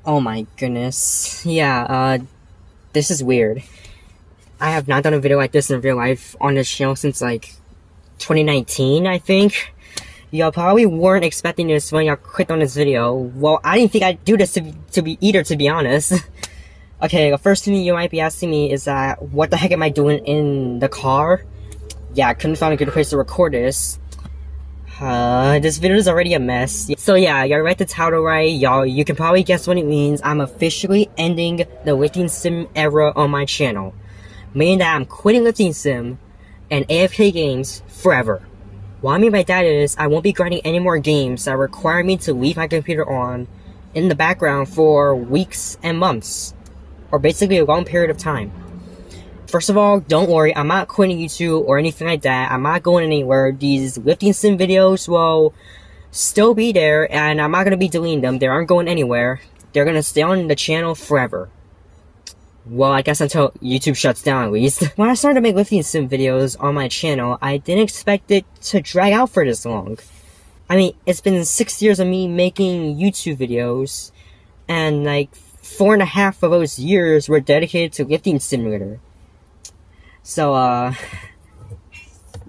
Oh my goodness. Yeah, this is weird. I have not done a video like this in real life on this channel since like 2019, I think. Y'all probably weren't expecting this when y'all clicked on this video. Well, I didn't think I'd do this to be honest. Okay, the first thing you might be asking me is that, what the heck am I doing in the car? Yeah, I couldn't find a good place to record this. This video is already a mess. So yeah, you read the title right, y'all. You can probably guess what it means. I'm officially ending the lifting sim era on my channel. Meaning that I'm quitting lifting sim and AFK games forever. What I mean by that is, I won't be grinding any more games that require me to leave my computer on in the background for weeks and months. Or basically a long period of time. First of all, don't worry, I'm not quitting YouTube or anything like that. I'm not going anywhere. These lifting sim videos will still be there, and I'm not going to be deleting them. They aren't going anywhere. They're going to stay on the channel forever. Well, I guess until YouTube shuts down at least. When I started to make lifting sim videos on my channel, I didn't expect it to drag out for this long. I mean, it's been 6 years of me making YouTube videos, and like 4.5 of those years were dedicated to lifting simulator. So,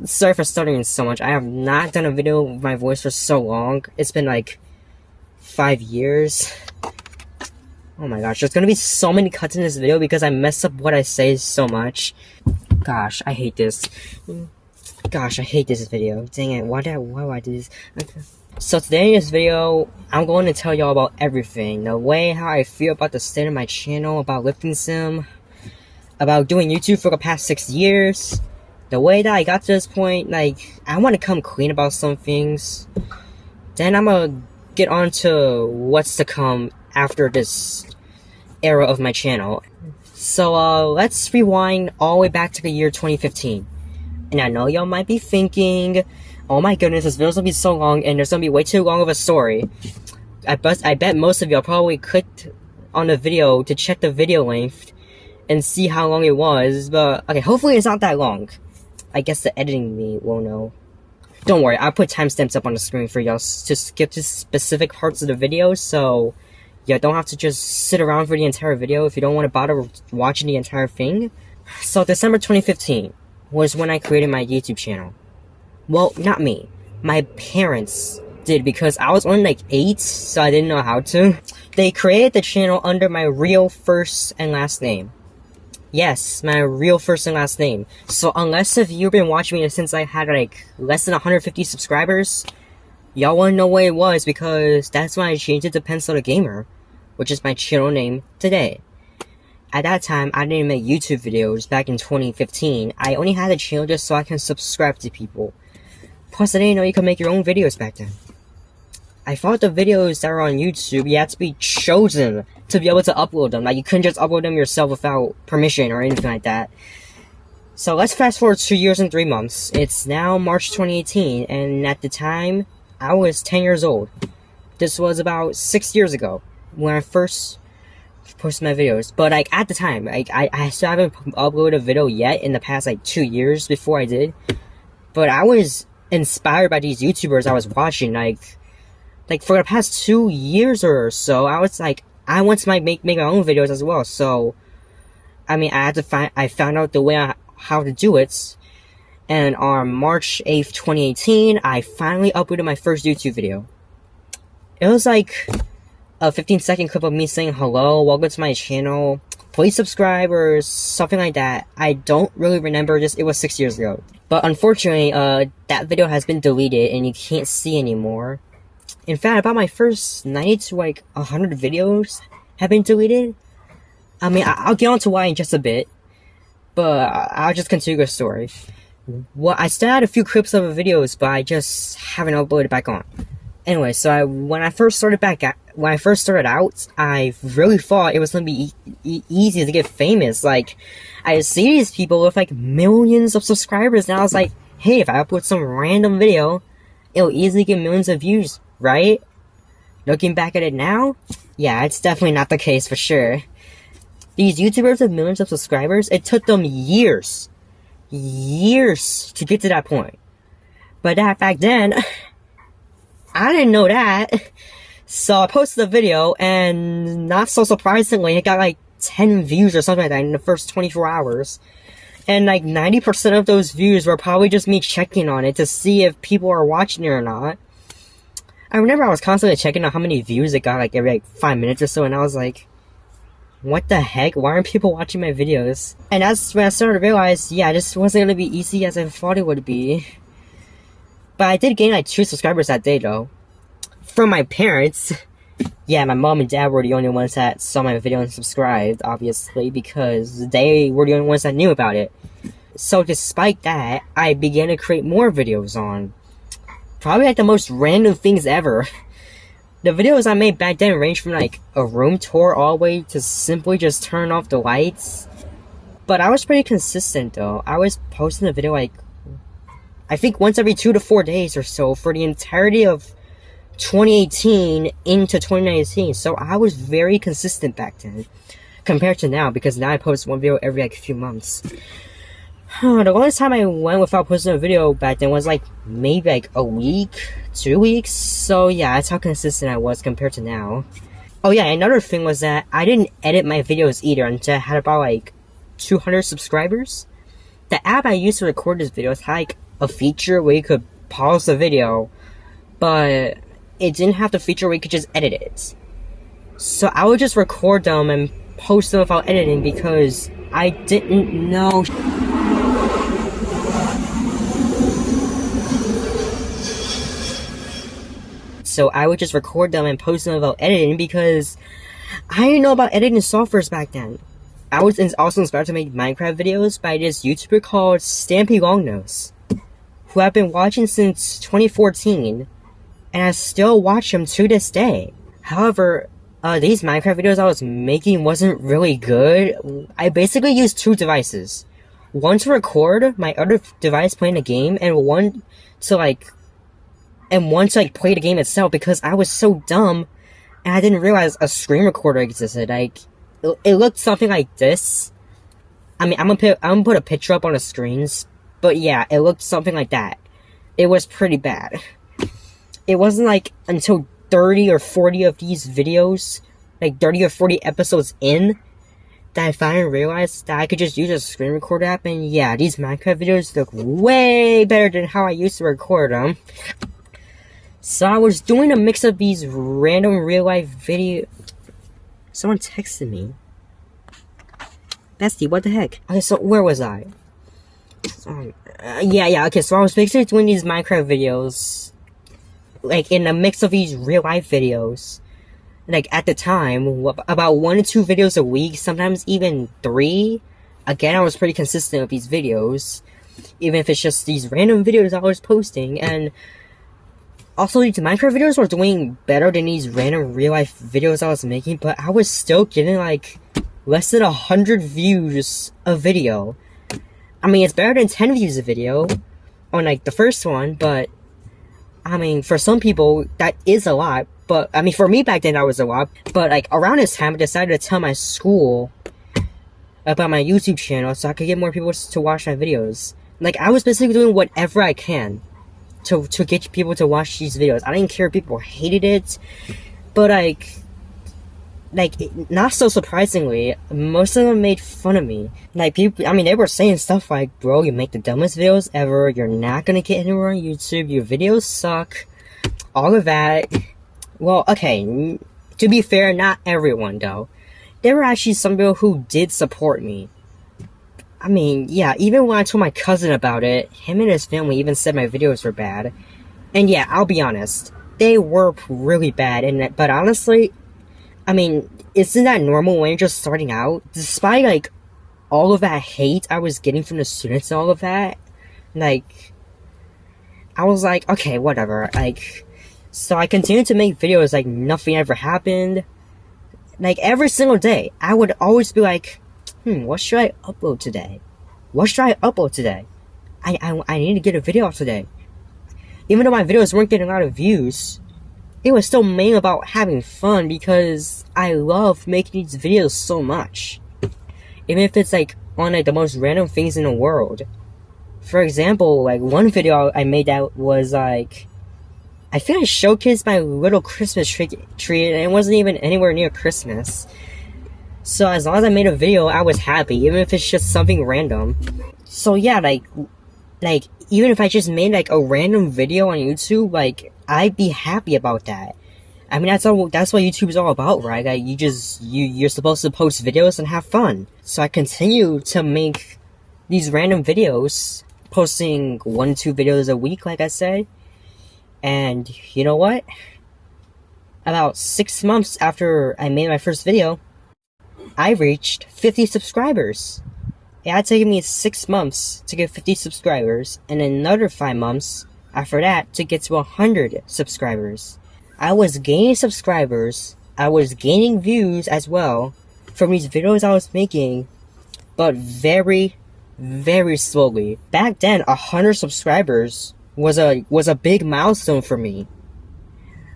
sorry for stuttering so much. I have not done a video with my voice for so long. It's been like 5 years. Oh my gosh, there's gonna be so many cuts in this video because I mess up what I say so much. Gosh, I hate this. Gosh, I hate this video. Dang it, why do I do this? Okay. So today in this video, I'm going to tell y'all about everything. The way how I feel about the state of my channel, about lifting sim, about doing YouTube for the past 6 years, the way that I got to this point. Like, I want to come clean about some things. Then I'm gonna get on to what's to come after this era of my channel. So, let's rewind all the way back to the year 2015. And I know y'all might be thinking, oh my goodness, this video's gonna be so long and there's gonna be way too long of a story. I bet most of y'all probably clicked on the video to check the video length and see how long it was, but okay, hopefully it's not that long. I guess the editing me will know. Don't worry, I'll put timestamps up on the screen for y'all to skip to specific parts of the video, so you don't have to just sit around for the entire video if you don't want to bother watching the entire thing. So December 2015 was when I created my YouTube channel. Well, not me. My parents did, because I was only like 8, so I didn't know how to. They created the channel under my real first and last name. Yes, my real first and last name. So unless if you've been watching me since I had like less than 150 subscribers, y'all wanna know what it was, because that's when I changed it to Pencil the Gamer, which is my channel name today. At that time, I didn't make YouTube videos back in 2015. I only had a channel just so I can subscribe to people. Plus, I didn't know you could make your own videos back then. I thought the videos that were on YouTube, you had to be chosen to be able to upload them. Like, you couldn't just upload them yourself without permission or anything like that. So let's fast forward 2 years and 3 months. It's now March 2018, and at the time, I was 10 years old. This was about 6 years ago when I first posted my videos. But like, at the time, like, I still haven't uploaded a video yet in the past like 2 years before I did. But I was inspired by these YouTubers I was watching. Like for the past 2 years or so, I was like, I want to make my own videos as well. So, I mean, I found out the way how to do it. And on March 8th, 2018, I finally uploaded my first YouTube video. It was like a 15-second clip of me saying hello, welcome to my channel, please subscribe, or something like that. I don't really remember, it was 6 years ago. But unfortunately, that video has been deleted and you can't see anymore. In fact, about my first 90 to like 100 videos have been deleted. I mean, I'll get on to why in just a bit, but I'll just continue the story. Well, I still had a few clips of the videos, but I just haven't uploaded back on. Anyway, so when I first started out, I really thought it was gonna be easy to get famous. Like, I see these people with like millions of subscribers, and I was like, hey, if I upload some random video, it'll easily get millions of views, right? Looking back at it now, yeah, it's definitely not the case for sure. These YouTubers with millions of subscribers, it took them years to get to that point. But back then, I didn't know that. So I posted a video, and not so surprisingly, it got like 10 views or something like that in the first 24 hours. And like 90% of those views were probably just me checking on it to see if people are watching it or not. I remember I was constantly checking on how many views it got, like every like 5 minutes or so, and I was like, what the heck? Why aren't people watching my videos? And that's when I started to realize, yeah, this wasn't gonna be easy as I thought it would be. But I did gain like 2 subscribers that day though. From my parents. Yeah, my mom and dad were the only ones that saw my video and subscribed, obviously, because they were the only ones that knew about it. So despite that, I began to create more videos on probably like the most random things ever. The videos I made back then ranged from like a room tour all the way to simply just turn off the lights. But I was pretty consistent though. I was posting a video like, I think once every 2 to 4 days or so for the entirety of 2018 into 2019, so I was very consistent back then compared to now, because now I post one video every like few months. The longest time I went without posting a video back then was like maybe like a week, 2 weeks. So yeah, that's how consistent I was compared to now. Oh yeah, another thing was that I didn't edit my videos either until I had about like 200 subscribers. The app I used to record this video had like a feature where you could pause the video, but it didn't have the feature where you could just edit it. So I would just record them and post them without editing because I didn't know. So I would just record them and post them without editing because I didn't know about editing softwares back then. I was also inspired to make Minecraft videos by this YouTuber called Stampy Longnose, who I've been watching since 2014. And I still watch them to this day. However, these Minecraft videos I was making wasn't really good. I basically used 2 devices. One to record my other device playing the game, and one to play the game itself, because I was so dumb and I didn't realize a screen recorder existed. Like, it looked something like this. I mean, I'm gonna put a picture up on the screens, but yeah, it looked something like that. It was pretty bad. It wasn't like until 30 or 40 of these videos, like 30 or 40 episodes in, that I finally realized that I could just use a screen recorder app, and yeah, these Minecraft videos look way better than how I used to record them. So I was doing a mix of these random real life video. Someone texted me. Bestie, what the heck? Okay, so where was I? Okay, so I was basically doing these Minecraft videos, like in a mix of these real life videos. Like at the time, about 1 to 2 videos a week, sometimes even 3. Again, I was pretty consistent with these videos, even if it's just these random videos I was posting. And also, these Minecraft videos were doing better than these random real life videos I was making, but I was still getting like less than 100 views a video. I mean, it's better than 10 views a video on like the first one, but I mean, for some people, that is a lot. But, I mean, for me back then, that was a lot. But, like, around this time, I decided to tell my school about my YouTube channel so I could get more people to watch my videos. Like, I was basically doing whatever I can to get people to watch these videos. I didn't care if people hated it. But, not so surprisingly, most of them made fun of me. Like, people, I mean, they were saying stuff like, bro, you make the dumbest videos ever, you're not gonna get anywhere on YouTube, your videos suck, all of that. Well, okay, to be fair, not everyone, though. There were actually some people who did support me. I mean, yeah, even when I told my cousin about it, him and his family even said my videos were bad. And yeah, I'll be honest, they were really bad, but honestly, I mean, isn't that normal when you're just starting out? Despite, like, all of that hate I was getting from the students and all of that, like, I was like, okay, whatever, like, so I continued to make videos like nothing ever happened. Like, every single day, I would always be like, what should I upload today? What should I upload today? I need to get a video out today. Even though my videos weren't getting a lot of views, it was still mainly about having fun because I love making these videos so much. Even if it's like on like the most random things in the world. For example, like one video I made that was like I feel I showcased my little Christmas tree and it wasn't even anywhere near Christmas. So as long as I made a video, I was happy, even if it's just something random. So yeah, like even if I just made like a random video on YouTube, like I'd be happy about that. I mean, that's what YouTube is all about, right? Like you're supposed to post videos and have fun. So I continue to make these random videos, posting 1-2 videos a week, like I said. And you know what? About 6 months after I made my first video, I reached 50 subscribers. It had taken me 6 months to get 50 subscribers, and another 5 months after that to get to 100 subscribers. I was gaining subscribers, I was gaining views as well from these videos I was making, but very, very slowly. Back then, 100 subscribers was a big milestone for me.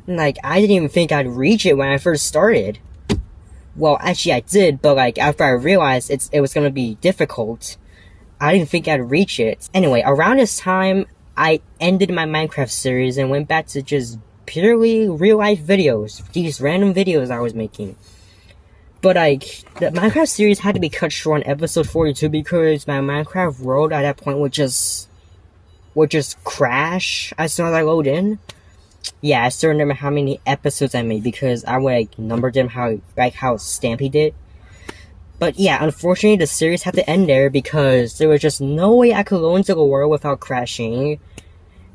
Like, I didn't even think I'd reach it when I first started. Well, actually I did, but like after I realized it was gonna be difficult, I didn't think I'd reach it. Anyway, around this time, I ended my Minecraft series and went back to just purely real life videos, these random videos I was making. But like, the Minecraft series had to be cut short on episode 42 because my Minecraft world at that point would just crash as soon as I load in. Yeah, I still remember how many episodes I made because I would like number them how Stampy did. But yeah, unfortunately the series had to end there because there was just no way I could go into the world without crashing.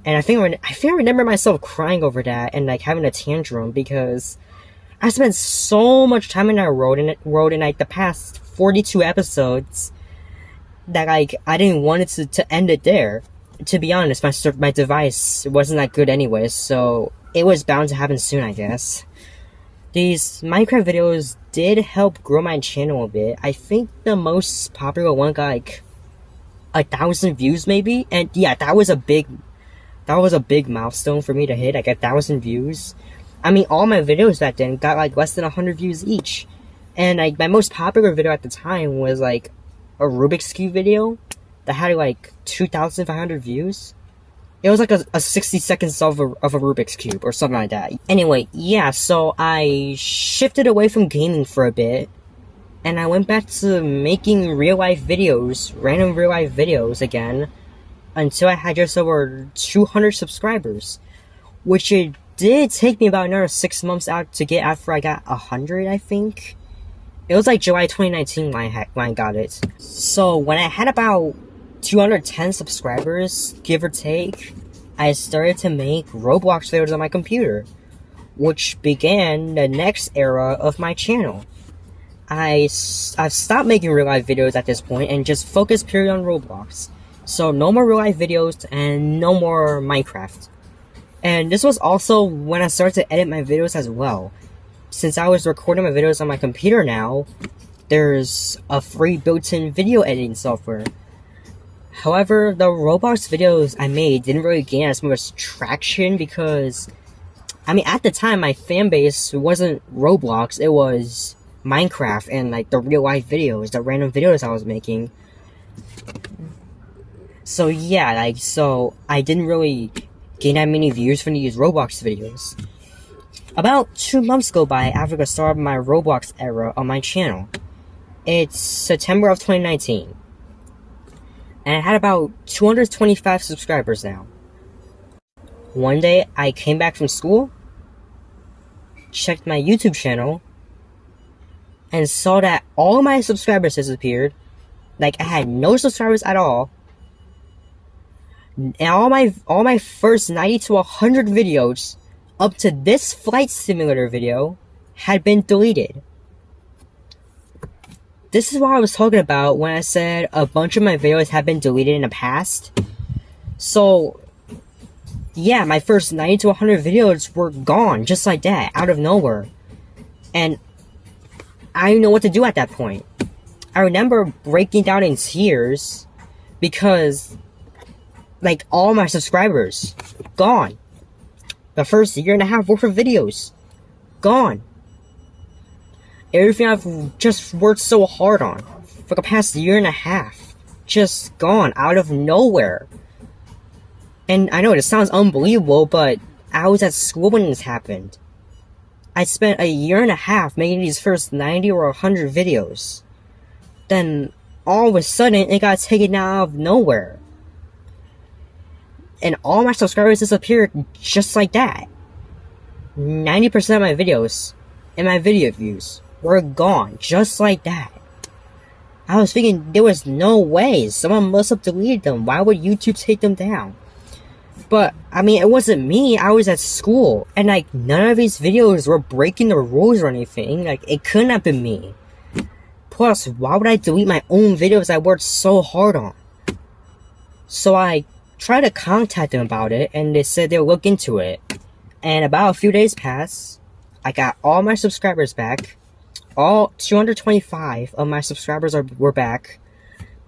And I think I remember myself crying over that and like having a tantrum because I spent so much time in that world in like the past 42 episodes that like I didn't want it to end it there. To be honest, my device wasn't that good anyway, so it was bound to happen soon, I guess. These Minecraft videos did help grow my channel a bit. I think the most popular one got like 1,000 views maybe, and yeah, that was a big milestone for me to hit, like 1,000 views. I mean, all my videos back then got like less than 100 views each, and like my most popular video at the time was like a Rubik's Cube video that had like 2,500 views. It was like a 60 seconds of a Rubik's Cube or something like that. Anyway, yeah, so I shifted away from gaming for a bit, and I went back to making real life videos, random real life videos again, until I had just over 200 subscribers, which it did take me about another 6 months out to get after I got 100, I think. It was like July 2019 when I got it. So when I had about 210 subscribers, give or take, I started to make Roblox videos on my computer, which began the next era of my channel. I've stopped making real life videos at this point and just focused purely on Roblox. So no more real life videos and no more Minecraft. And this was also when I started to edit my videos as well. Since I was recording my videos on my computer now, there's a free built-in video editing software. However, the Roblox videos I made didn't really gain as much traction because, I mean, at the time, my fan base wasn't Roblox, it was Minecraft and, like, the real-life videos, the random videos I was making. So, yeah, like, so I didn't really gain that many views from these Roblox videos. About 2 months go by after the start of my Roblox era on my channel. It's September of 2019. And I had about 225 subscribers now. One day, I came back from school, checked my YouTube channel, and saw that all my subscribers disappeared. Like, I had no subscribers at all. And all my first 90 to 100 videos, up to this flight simulator video, had been deleted. This is what I was talking about when I said a bunch of my videos have been deleted in the past. So, yeah, my first 90 to 100 videos were gone, just like that, out of nowhere. And I didn't know what to do at that point. I remember breaking down in tears because, like, all my subscribers, gone. The first year and a half worth of videos, gone. Everything I've just worked so hard on for the past year and a half, just gone out of nowhere. And I know it sounds unbelievable, but I was at school when this happened. I spent a year and a half making these first 90 or 100 videos. Then, all of a sudden, it got taken out of nowhere. And all my subscribers disappeared just like that. 90% of my videos and my video views were gone just like that. I was thinking there was no way. Someone must have deleted them. Why would YouTube take them down? But, I mean, it wasn't me. I was at school. And, like, none of these videos were breaking the rules or anything. Like, it couldn't have been me. Plus, why would I delete my own videos I worked so hard on? So I tried to contact them about it, and they said they'll look into it. And about a few days passed. I got all my subscribers back. All 225 of my subscribers were back.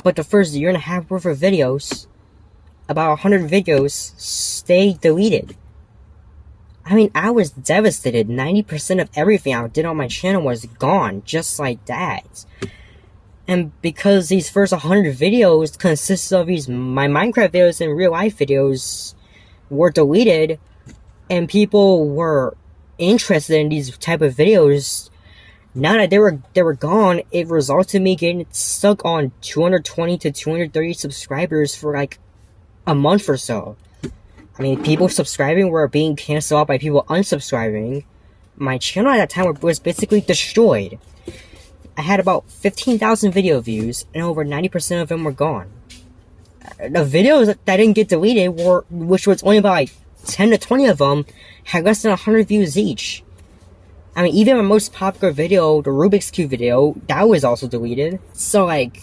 But the first year and a half worth of videos, about 100 videos, stayed deleted. I mean, I was devastated. 90% of everything I did on my channel was gone, just like that. And because these first 100 videos consist of my Minecraft videos and real life videos were deleted, and people were interested in these type of videos, now that they were gone, it resulted in me getting stuck on 220 to 230 subscribers for like a month or so. I mean, people subscribing were being canceled out by people unsubscribing. My channel at that time was basically destroyed. I had about 15,000 video views, and over 90% of them were gone. The videos that didn't get deleted, which was only about like 10 to 20 of them, had less than 100 views each. I mean, even my most popular video, the Rubik's Cube video, that was also deleted. So, like,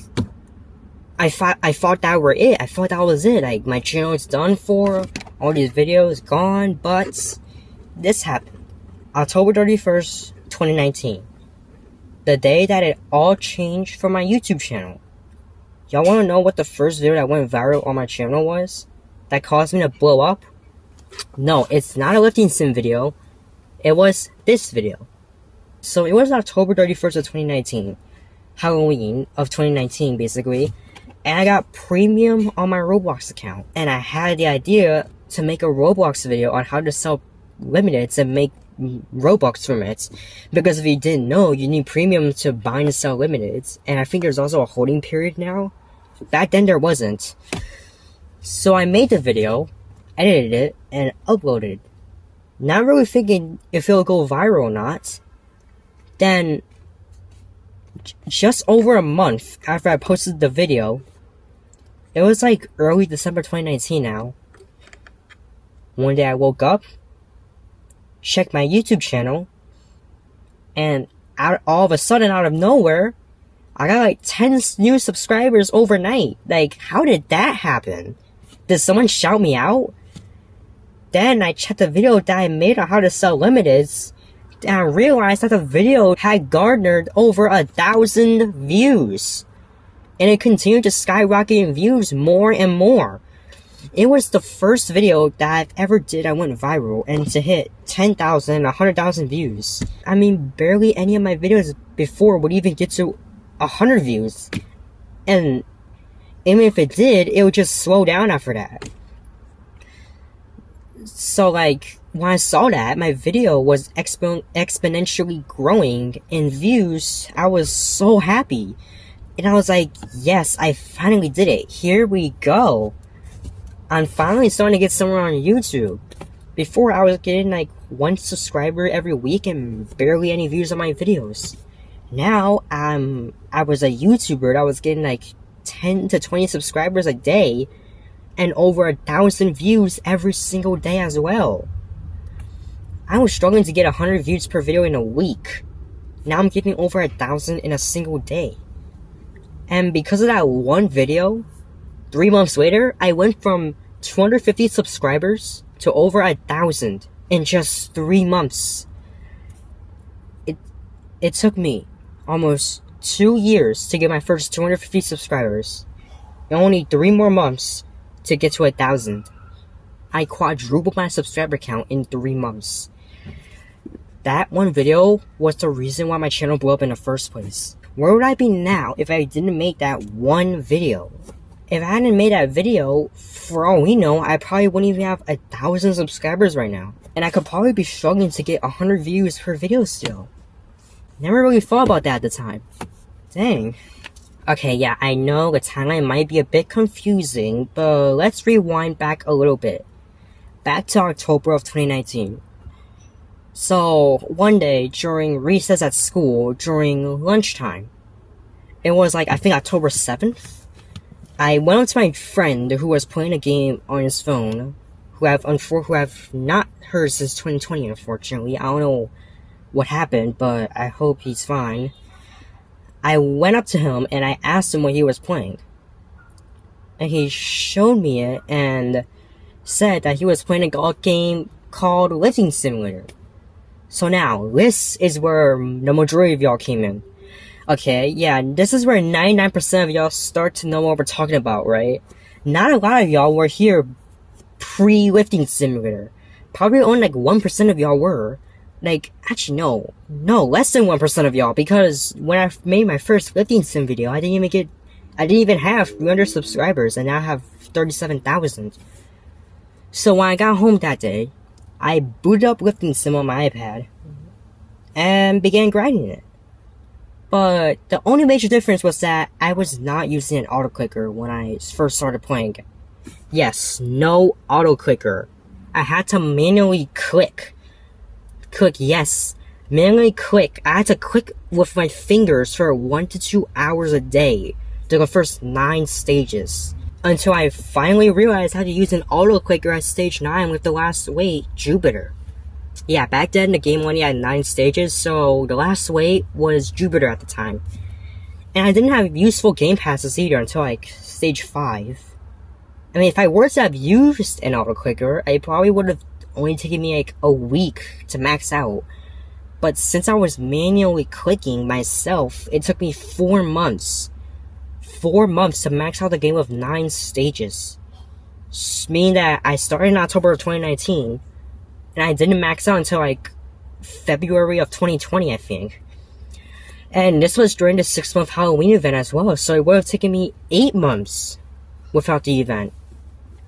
I thought that were it. I thought that was it. Like, my channel is done for. All these videos gone. But this happened. October 31st, 2019. The day that it all changed for my YouTube channel. Y'all want to know what the first video that went viral on my channel was? That caused me to blow up? No, it's not a lifting sim video. It was this video. So it was October 31st of 2019. Halloween of 2019, basically. And I got premium on my Roblox account. And I had the idea to make a Roblox video on how to sell limiteds and make Robux from it. Because if you didn't know, you need premium to buy and sell limiteds. And I think there's also a holding period now. Back then there wasn't. So I made the video, edited it, and uploaded it. Not really thinking if it'll go viral or not. Then, just over a month after I posted the video, it was like early December 2019 now. One day I woke up, checked my YouTube channel, and all of a sudden, out of nowhere, I got like 10 new subscribers overnight. Like, how did that happen? Did someone shout me out? Then I checked the video that I made on how to sell limiteds, and I realized that the video had garnered over 1,000 views. And it continued to skyrocket in views more and more. It was the first video that I've ever did that went viral and to hit 10,000, 100,000 views. I mean, barely any of my videos before would even get to 100 views. And even if it did, it would just slow down after that. So, like, when I saw that, my video was exponentially growing in views. I was so happy. And I was like, yes, I finally did it. Here we go. I'm finally starting to get somewhere on YouTube. Before, I was getting like 1 subscriber every week and barely any views on my videos. Now, I was a YouTuber that was getting like 10 to 20 subscribers a day and over 1,000 views every single day as well. I was struggling to get 100 views per video in a week. Now I'm getting over 1,000 in a single day. And because of that one video, 3 months later, I went from 250 subscribers to over 1,000 in just 3 months. It took me almost 2 years to get my first 250 subscribers. And only 3 more months to get to 1,000. I quadrupled my subscriber count in 3 months. That one video was the reason why my channel blew up in the first place. Where would I be now if I didn't make that one video? If I hadn't made that video, for all we know, I probably wouldn't even have 1,000 subscribers right now. and I could probably be struggling to get 100 views per video still. Never really thought about that at the time. Dang. Okay, yeah, I know the timeline might be a bit confusing, but let's rewind back a little bit. Back to October of 2019. So, one day during recess at school, during lunchtime, it was like, I think October 7th, I went up to my friend who was playing a game on his phone, who I've not heard since 2020, unfortunately. I don't know what happened, but I hope he's fine. I went up to him and I asked him what he was playing. And he showed me it and said that he was playing a game called Lifting Simulator. So now, this is where the majority of y'all came in. Okay, yeah, this is where 99% of y'all start to know what we're talking about, right? Not a lot of y'all were here pre-Lifting Simulator. Probably only like 1% of y'all were. Like, actually no, less than 1% of y'all, because when I made my first Lifting Sim video, I didn't even have 300 subscribers, and now I have 37,000. So when I got home that day, I booted up Lifting Sim on my iPad, and began grinding it. But the only major difference was that I was not using an auto-clicker when I first started playing. Yes, no auto-clicker. I had to manually click, yes. Manually click. I had to click with my fingers for 1 to 2 hours a day through the first 9 stages. Until I finally realized how to use an auto-clicker at stage 9 with the last weight, Jupiter. Yeah, back then the game only had 9 stages, so the last weight was Jupiter at the time. And I didn't have useful game passes either until like stage 5. I mean, if I were to have used an auto-clicker, it probably would have only taken me like a week to max out. But since I was manually clicking myself, it took me 4 months. 4 months to max out the game of 9 stages. Meaning that I started in October of 2019, and I didn't max out until like February of 2020, I think. And this was during the 6-month Halloween event as well, so it would have taken me 8 months without the event.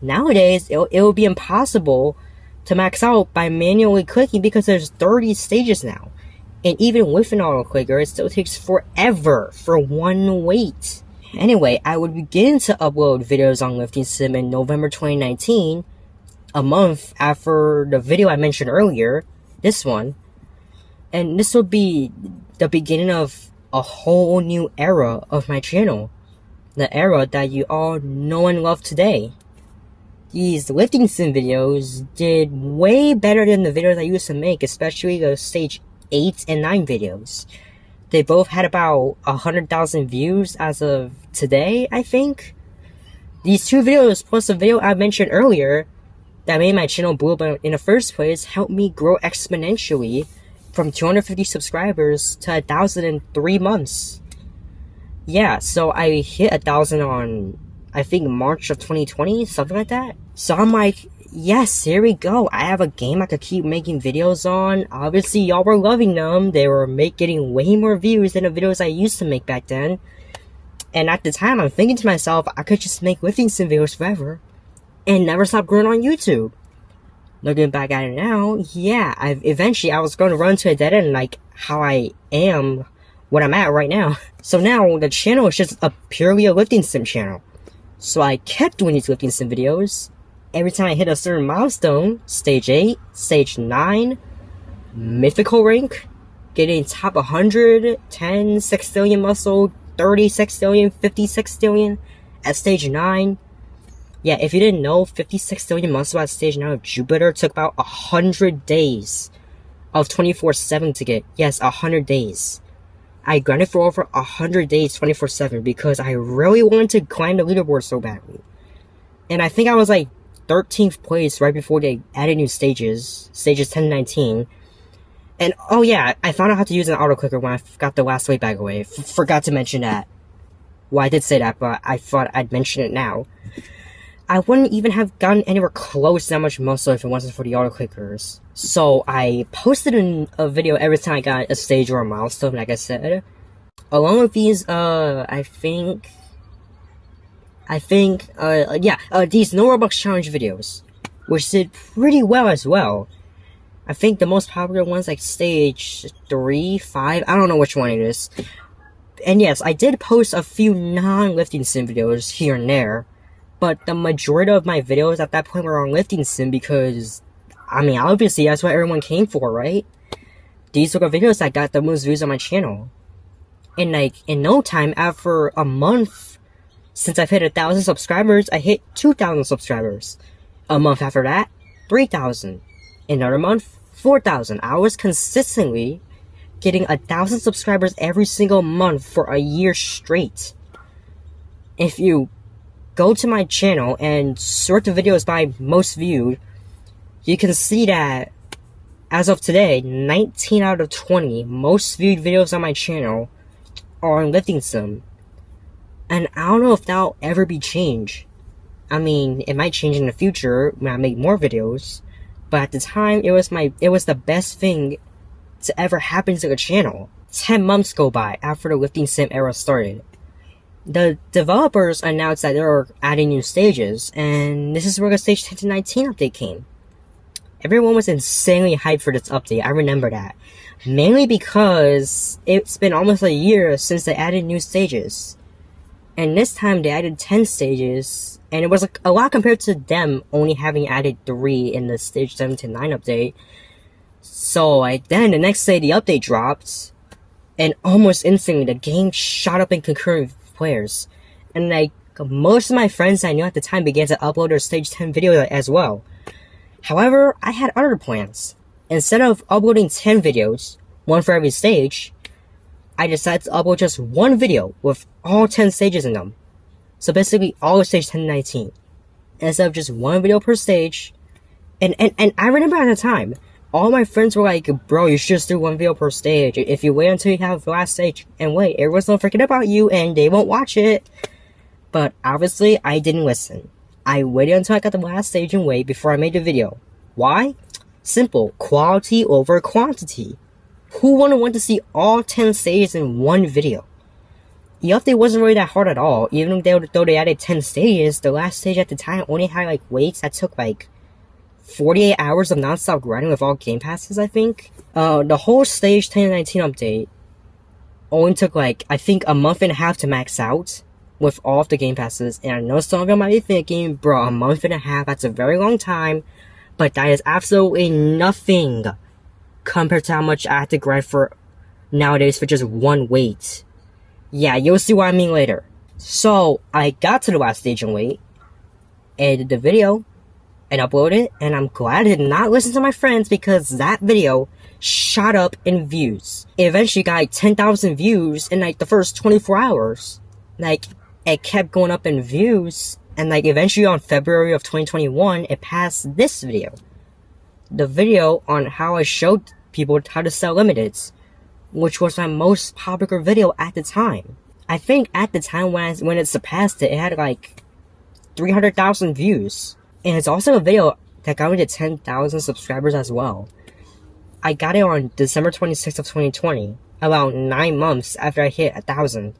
Nowadays, it would be impossible to max out by manually clicking because there's 30 stages now. And even with an auto-clicker, it still takes forever for one weight. Anyway, I would begin to upload videos on Lifting Sim in November 2019, a month after the video I mentioned earlier, this one. And this would be the beginning of a whole new era of my channel. The era that you all know and love today. These Lifting Sim videos did way better than the videos I used to make, especially the stage 8 and 9 videos. They both had about 100,000 views as of today, I think. These 2 videos, plus the video I mentioned earlier, that made my channel blow up in the first place, helped me grow exponentially from 250 subscribers to 1,000 in 3 months. Yeah, so I hit 1,000 on, I think, March of 2020, something like that. So I'm like, yes, here we go. I have a game I could keep making videos on. Obviously, y'all were loving them. They were getting way more views than the videos I used to make back then. And at the time, I'm thinking to myself, I could just make Lifting Sim videos forever and never stop growing on YouTube. Looking back at it now, yeah, eventually I was going to run to a dead end like how I am, what I'm at right now. So now the channel is just purely a Lifting Sim channel. So I kept doing these Lifting Sim videos. Every time I hit a certain milestone, stage 8, stage 9, mythical rank, getting top 100, 10 sextillion muscle, 30 sextillion, 50 sextillion at stage 9. Yeah, if you didn't know, 50 sextillion muscle at stage 9 of Jupiter took about 100 days of 24/7 to get. Yes, 100 days. I grinded for over 100 days 24/7 because I really wanted to climb the leaderboard so badly. And I think I was like 13th place right before they added new stages 10 and 19. And oh yeah, I found out how to use an auto clicker when I got the last weight bag away. Forgot to mention that. Well, I did say that, but I thought I'd mention it now. I wouldn't even have gotten anywhere close to that much muscle if it wasn't for the auto clickers. So I posted a video every time I got a stage or a milestone, like I said. Along with these, these no Roblox challenge videos, which did pretty well as well. I think the most popular one's like stage 3, 5, I don't know which one it is. And yes, I did post a few non-lifting sim videos here and there, but the majority of my videos at that point were on lifting sim because, I mean, obviously that's what everyone came for, right? These were the videos that got the most views on my channel. And like, in no time, after a month, since I've hit 1,000 subscribers, I hit 2,000 subscribers. A month after that, 3,000. Another month, 4,000. I was consistently getting 1,000 subscribers every single month for a year straight. If you go to my channel and sort the videos by most viewed, you can see that as of today, 19 out of 20 most viewed videos on my channel are on lifting sim. And I don't know if that'll ever be changed. I mean, it might change in the future when I make more videos, but at the time, it was the best thing to ever happen to the channel. 10 months go by after the lifting sim era started. The developers announced that they were adding new stages, and this is where the stage 10 to 19 update came. Everyone was insanely hyped for this update, I remember that. Mainly because it's been almost a year since they added new stages. And this time they added 10 stages, and it was like a lot compared to them only having added 3 in the stage 7 to 9 update. So like then the next day the update dropped, and almost instantly the game shot up in concurrent players. And like most of my friends I knew at the time began to upload their stage 10 video as well. However, I had other plans. Instead of uploading 10 videos, one for every stage, I decided to upload just one video with all 10 stages in them. So basically all of stage 10 to 19. Instead of just one video per stage. And I remember at the time, all my friends were like, bro, you should just do one video per stage. If you wait until you have the last stage and wait, everyone's gonna forget about you and they won't watch it. But obviously, I didn't listen. I waited until I got the last stage and wait before I made the video. Why? Simple. Quality over quantity. Who wouldn't want to see all 10 stages in one video? The update wasn't really that hard at all. Even though they added 10 stages, the last stage at the time only had like waits that took like 48 hours of non-stop grinding with all game passes, I think. The whole stage 10 to 19 update only took like, I think, a month and a half to max out with all of the game passes. And I know some of you might be thinking, bro, a month and a half, that's a very long time. But that is absolutely nothing compared to how much I have to grind for nowadays for just one wait. Yeah, you'll see what I mean later. So, I got to the last stage and wait, edited the video, and uploaded it, and I'm glad I did not listen to my friends because that video shot up in views. It eventually got like 10,000 views in like the first 24 hours. Like, it kept going up in views, and like eventually on February of 2021, it passed this video. The video on how I showed people how to sell limiteds, which was my most popular video at the time. I think at the time when it surpassed it, it had like 300,000 views. And it's also a video that got me to 10,000 subscribers as well. I got it on December 26th of 2020, about 9 months after I hit 1,000.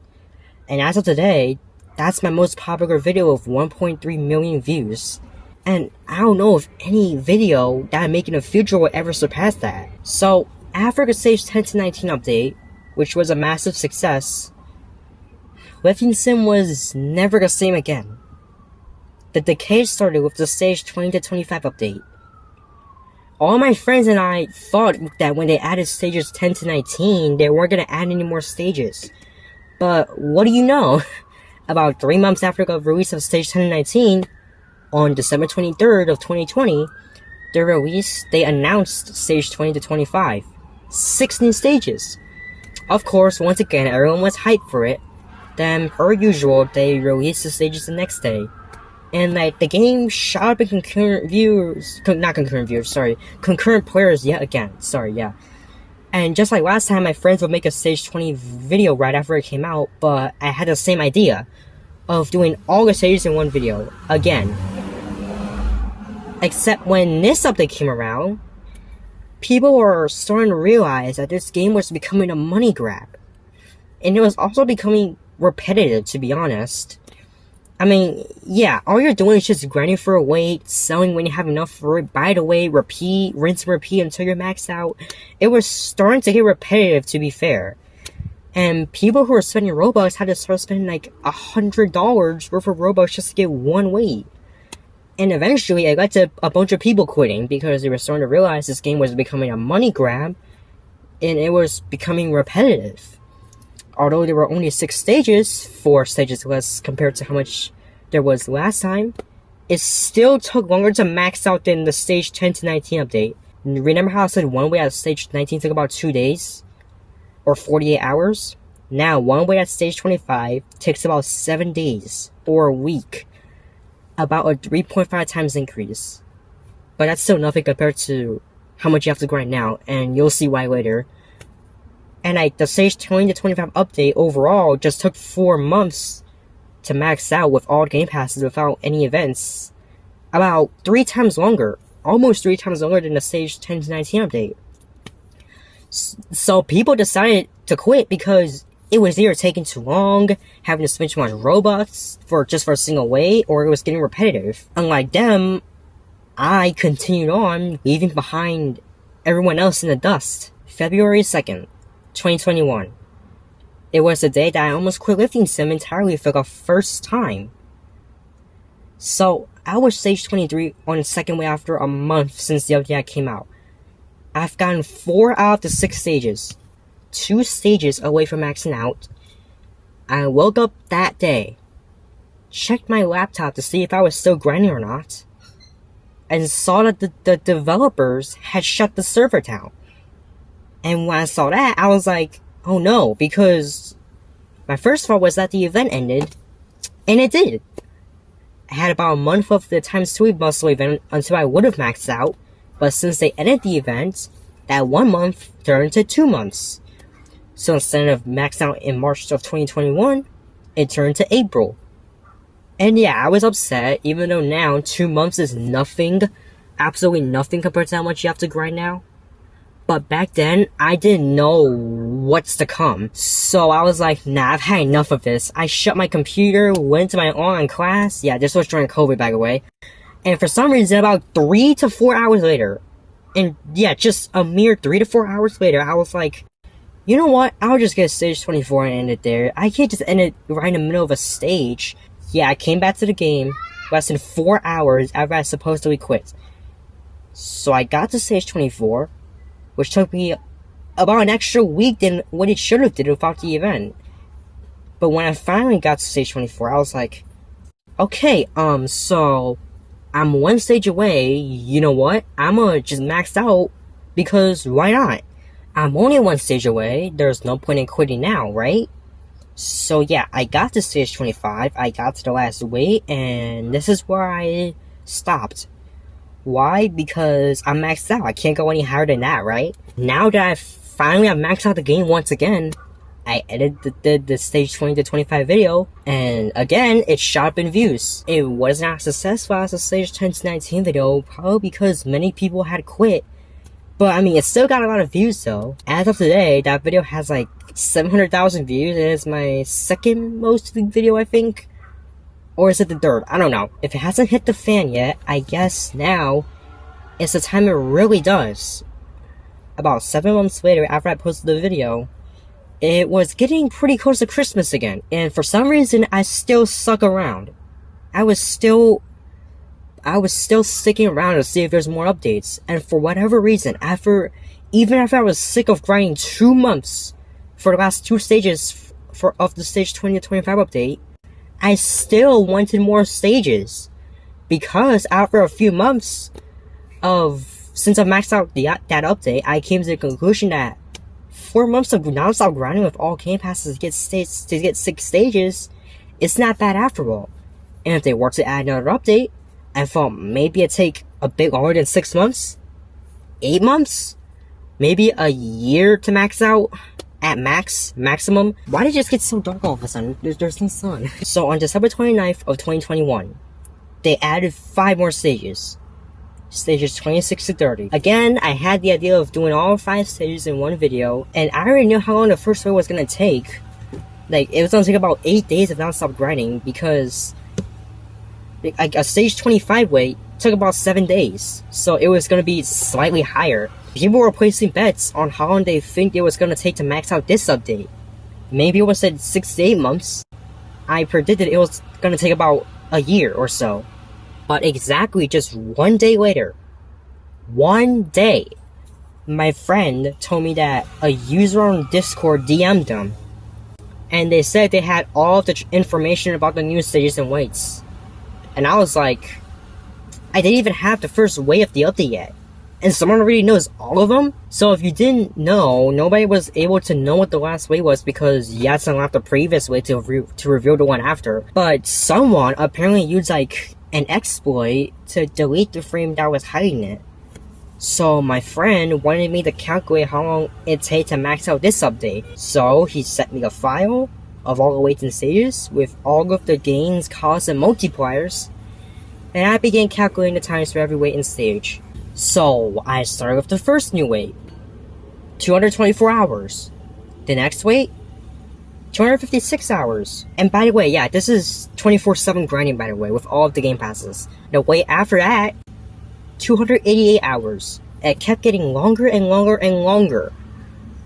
And as of today, that's my most popular video of 1.3 million views. And I don't know if any video that I make in the future will ever surpass that. So, after the stage 10 to 19 update, which was a massive success, lifting sim was never the same again. The decade started with the stage 20 to 25 update. All my friends and I thought that when they added stages 10 to 19, they weren't going to add any more stages. But what do you know? About 3 months after the release of stage 10 to 19, on December 23rd of 2020, they announced stage 20 to 25. 6 new stages. Of course, once again, everyone was hyped for it. Then, per usual, they released the stages the next day. And like the game shot up in concurrent players yet again. And just like last time, my friends would make a stage 20 video right after it came out, but I had the same idea of doing all the stages in one video again. Except when this update came around, people were starting to realize that this game was becoming a money grab. And it was also becoming repetitive, to be honest. I mean, yeah, all you're doing is just grinding for a weight, selling when you have enough for it, buy the weight, repeat, rinse and repeat until you're maxed out. It was starting to get repetitive, to be fair. And people who were spending Robux had to start spending like $100 worth of Robux just to get one weight. And eventually, it led to a bunch of people quitting because they were starting to realize this game was becoming a money grab and it was becoming repetitive. Although there were only 6 stages, 4 stages less compared to how much there was last time, it still took longer to max out than the stage 10 to 19 update. Remember how I said one way at stage 19 took about 2 days? Or 48 hours? Now, one way at stage 25 takes about 7 days, or a week. About a 3.5 times increase. But that's still nothing compared to how much you have to grind now, and you'll see why later. And the stage 20 to 25 update overall just took 4 months to max out with all game passes without any events. About 3 times longer. Almost 3 times longer than the stage 10 to 19 update. So people decided to quit because it was either taking too long, having to spend too much Robux for a single weight, or it was getting repetitive. Unlike them, I continued on, leaving behind everyone else in the dust. February 2nd, 2021. It was the day that I almost quit lifting sim entirely for the first time. So, I was stage 23 on the second way after a month since the update came out. I've gotten 4 out of the 6 stages. 2 stages away from maxing out. I woke up that day, checked my laptop to see if I was still grinding or not, and saw that the developers had shut the server down. And when I saw that, I was like, oh no, because my first thought was that the event ended, and it did. I had about a month of the times 2 muscle event until I would have maxed out, but since they ended the event, that 1 month turned into 2 months. So instead of maxing out in March of 2021, it turned to April. And yeah, I was upset, even though now 2 months is nothing, absolutely nothing compared to how much you have to grind now. But back then, I didn't know what's to come. So I was like, nah, I've had enough of this. I shut my computer, went to my online class. Yeah, this was during COVID, by the way. And for some reason, about 3 to 4 hours later, and yeah, just a mere 3 to 4 hours later, I was like, you know what? I'll just get stage 24 and end it there. I can't just end it right in the middle of a stage. Yeah, I came back to the game less than 4 hours after I supposedly quit. So I got to stage 24, which took me about an extra week than what it should have did without the event. But when I finally got to stage 24, I was like, okay, so I'm 1 stage away. You know what? I'm gonna just max out because why not? I'm only 1 stage away. There's no point in quitting now, right? So yeah, I got to stage 25. I got to the last weight, and this is where I stopped. Why? Because I'm maxed out. I can't go any higher than that, right? Now that I finally have maxed out the game once again, I edited the stage 20 to 25 video, and again, it shot up in views. It wasn't as successful as the stage 10 to 19 video, probably because many people had quit. But I mean, it still got a lot of views though. As of today, that video has like 700,000 views, and it's my second most viewed video, I think. Or is it the 3rd? I don't know. If it hasn't hit the fan yet, I guess now is the time it really does. About 7 months later, after I posted the video, it was getting pretty close to Christmas again, and for some reason, I still stuck around. I was still sticking around to see if there's more updates, and for whatever reason, even after I was sick of grinding 2 months for the last 2 stages of the stage 20 to 25 update, I still wanted more stages, because after a few months since I've maxed out that update, I came to the conclusion that 4 months of non-stop grinding with all game passes to get 6 stages, it's not bad after all. And if they were to add another update, I thought maybe it'd take a bit longer than 6 months, 8 months, maybe a year to max out at maximum. Why did it just get so dark all of a sudden? There's no sun. So on December 29th of 2021, they added 5 more stages. Stages 26 to 30. Again, I had the idea of doing all 5 stages in one video, and I already knew how long the first one was gonna take. Like, it was gonna take about 8 days of non-stop grinding, because Like a stage 25 wait took about 7 days, so it was gonna be slightly higher. People were placing bets on how long they think it was gonna take to max out this update. Maybe it was at 6 to 8 months. I predicted it was gonna take about a year or so. But exactly just 1 day later, 1 day, my friend told me that a user on Discord DM'd them, and they said they had all of the information about the new stages and waits. And I was like, I didn't even have the first wave of the update yet, and someone already knows all of them? So if you didn't know, nobody was able to know what the last wave was because you had to unlock the previous wave to reveal the one after. But someone apparently used like an exploit to delete the frame that was hiding it. So my friend wanted me to calculate how long it takes to max out this update. So he sent me a file of all the weights and stages with all of the gains, costs, and multipliers. And I began calculating the times for every weight and stage. So I started with the first new weight, 224 hours. The next weight, 256 hours. And by the way, yeah, this is 24/7 grinding, by the way, with all of the game passes. The weight after that, 288 hours. It kept getting longer and longer and longer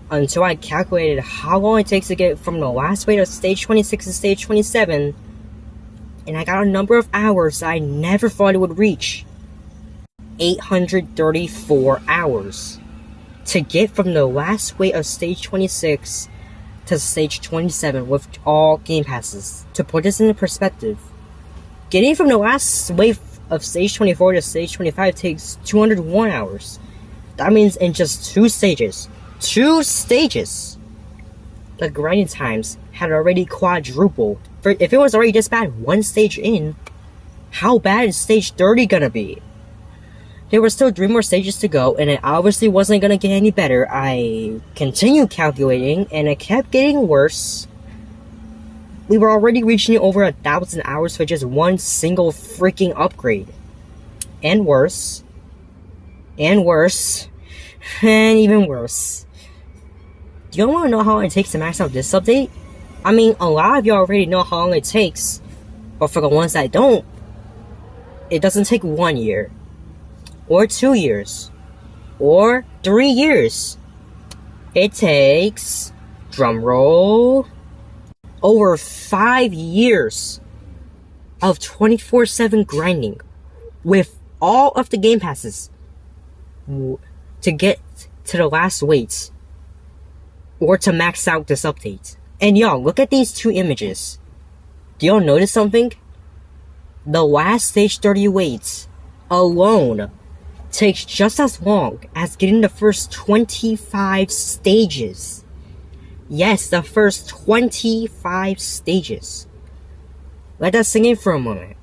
until I calculated how long it takes to get from the last weight of stage 26 to stage 27, and I got a number of hours I never thought it would reach. 834 hours to get from the last weight of stage 26 to stage 27 with all game passes. To put this into perspective, getting from the last wave of stage 24 to stage 25 takes 201 hours. That means in just 2 stages, the grinding times had already quadrupled. If it was already this bad 1 stage in, how bad is stage 30 gonna be? There were still 3 more stages to go, and it obviously wasn't gonna get any better. I continued calculating, and it kept getting worse. We were already reaching over 1,000 hours for just 1 single freaking upgrade. And worse. And worse. And even worse. Do y'all want to know how long it takes to max out this update? I mean, a lot of y'all already know how long it takes. But for the ones that don't, it doesn't take 1 year. Or 2 years. Or 3 years. It takes, drumroll, over 5 years of 24/7 grinding with all of the game passes to get to the last weights or to max out this update. And y'all, look at these 2 images. Do y'all notice something? The last stage 30 weights alone takes just as long as getting the first 25 stages. Yes, the first 25 stages. Let that sink in for a moment.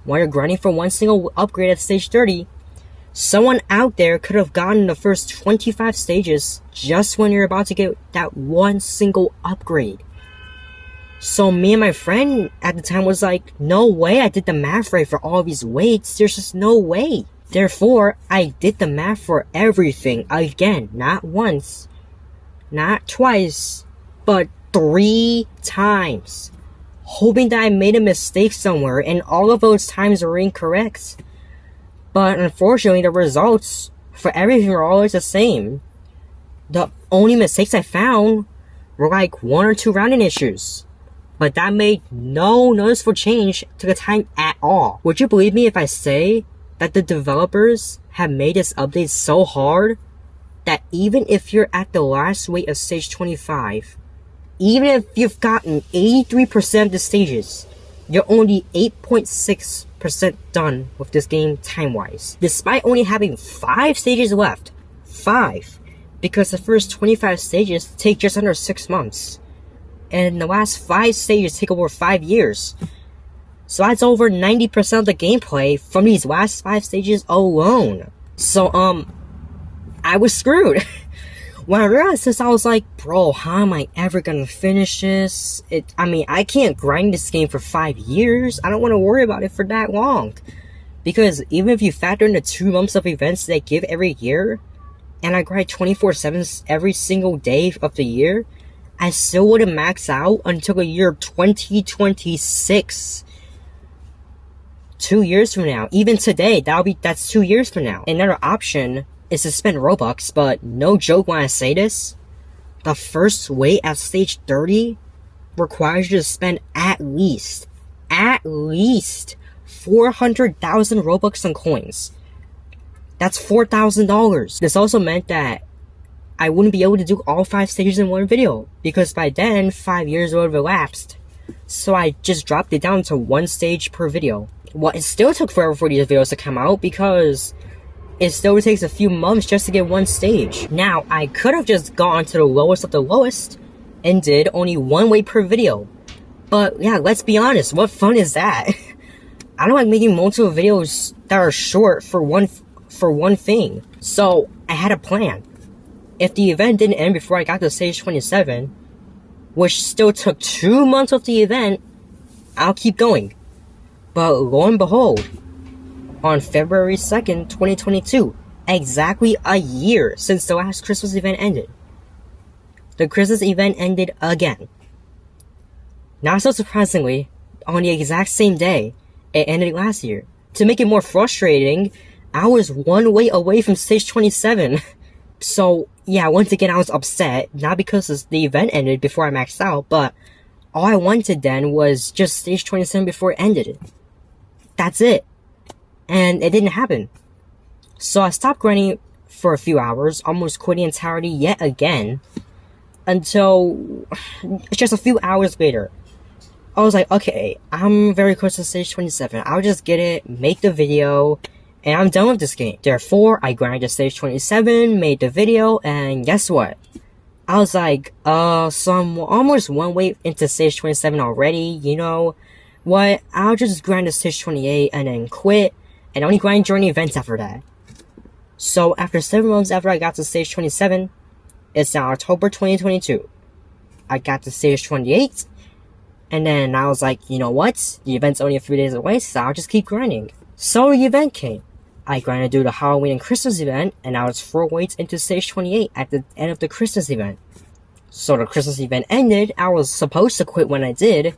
While you're grinding for 1 single upgrade at stage 30, someone out there could have gotten the first 25 stages just when you're about to get that 1 single upgrade. So me and my friend at the time was like, no way I did the math right for all these weights. There's just no way. Therefore, I did the math for everything again, not once, not twice, but 3 times. Hoping that I made a mistake somewhere and all of those times were incorrect. But unfortunately, the results for everything were always the same. The only mistakes I found were like 1 or 2 rounding issues. But that made no noticeable change to the time at all. Would you believe me if I say that the developers have made this update so hard that even if you're at the last weight of stage 25, even if you've gotten 83% of the stages, you're only 8.6% done with this game time-wise. Despite only having 5 stages left. 5. Because the first 25 stages take just under 6 months. And the last 5 stages take over 5 years. So that's over 90% of the gameplay from these last 5 stages alone. So, I was screwed. When I realized this, I was like, bro, how am I ever gonna finish this? I can't grind this game for 5 years. I don't want to worry about it for that long. Because even if you factor in the 2 months of events they give every year, and I grind 24/7 every single day of the year, I still wouldn't max out until the year 2026. 2 years from now. Even today, that's 2 years from now. Another option is to spend Robux, but no joke when I say this, the first weight at stage 30 requires you to spend at least 400,000 Robux on coins. That's $4,000. This also meant that I wouldn't be able to do all 5 stages in one video, because by then 5 years would have elapsed. So I just dropped it down to 1 stage per video. Well, it still took forever for these videos to come out because it still takes a few months just to get 1 stage. Now, I could have just gone to the lowest of the lowest and did only 1 weight per video. But yeah, let's be honest, what fun is that? I don't like making multiple videos that are short for one thing. So I had a plan. If the event didn't end before I got to stage 27, which still took 2 months of the event, I'll keep going. But lo and behold, on February 2nd, 2022, exactly a year since the last Christmas event ended, the Christmas event ended again. Not so surprisingly, on the exact same day it ended last year. To make it more frustrating, I was 1 weight away from stage 27. So yeah, once again I was upset, not because the event ended before I maxed out, but all I wanted then was just stage 27 before it ended. That's it. And it didn't happen. So I stopped grinding for a few hours, almost quitting entirely yet again, until just a few hours later. I was like, okay, I'm very close to stage 27. I'll just get it, make the video, and I'm done with this game. Therefore, I grinded to stage 27, made the video, and guess what? I was like, so I'm almost 1 weight into stage 27 already, you know what? I'll just grind to stage 28 and then quit, and only grind during events after that. So after 7 months after I got to stage 27, it's now October 2022. I got to stage 28, and then I was like, you know what? The event's only a few days away, so I'll just keep grinding. So the event came. I grinded through the Halloween and Christmas event, and I was 4 weights into stage 28 at the end of the Christmas event. So the Christmas event ended, I was supposed to quit when I did,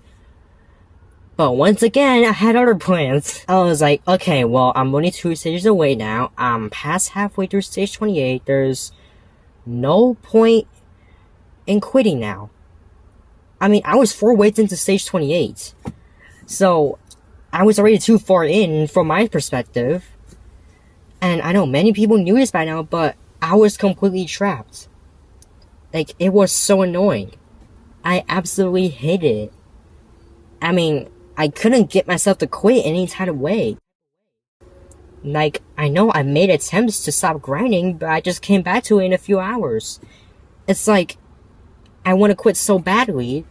but once again, I had other plans. I was like, okay, well, I'm only 2 stages away now, I'm past halfway through stage 28, there's no point in quitting now. I mean, I was 4 weights into stage 28, so I was already too far in from my perspective. And I know many people knew this by now, but I was completely trapped. Like, it was so annoying. I absolutely hated it. I mean, I couldn't get myself to quit any kind of way. Like, I know I made attempts to stop grinding, but I just came back to it in a few hours. It's like, I want to quit so badly,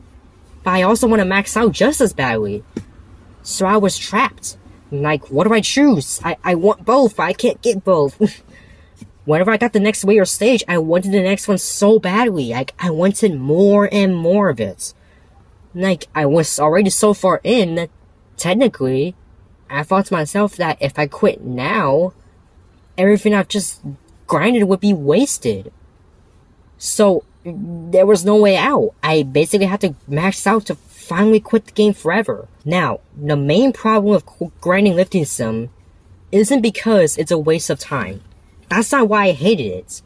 but I also want to max out just as badly. So I was trapped. Like, what do I choose? I want both, but I can't get both. Whenever I got the next way or stage, I wanted the next one so badly. Like, I wanted more and more of it. Like, I was already so far in that, technically, I thought to myself that if I quit now, everything I've just grinded would be wasted. So, there was no way out. I basically had to max out to finally quit the game forever. Now, the main problem with grinding lifting sim isn't because it's a waste of time. That's not why I hated it.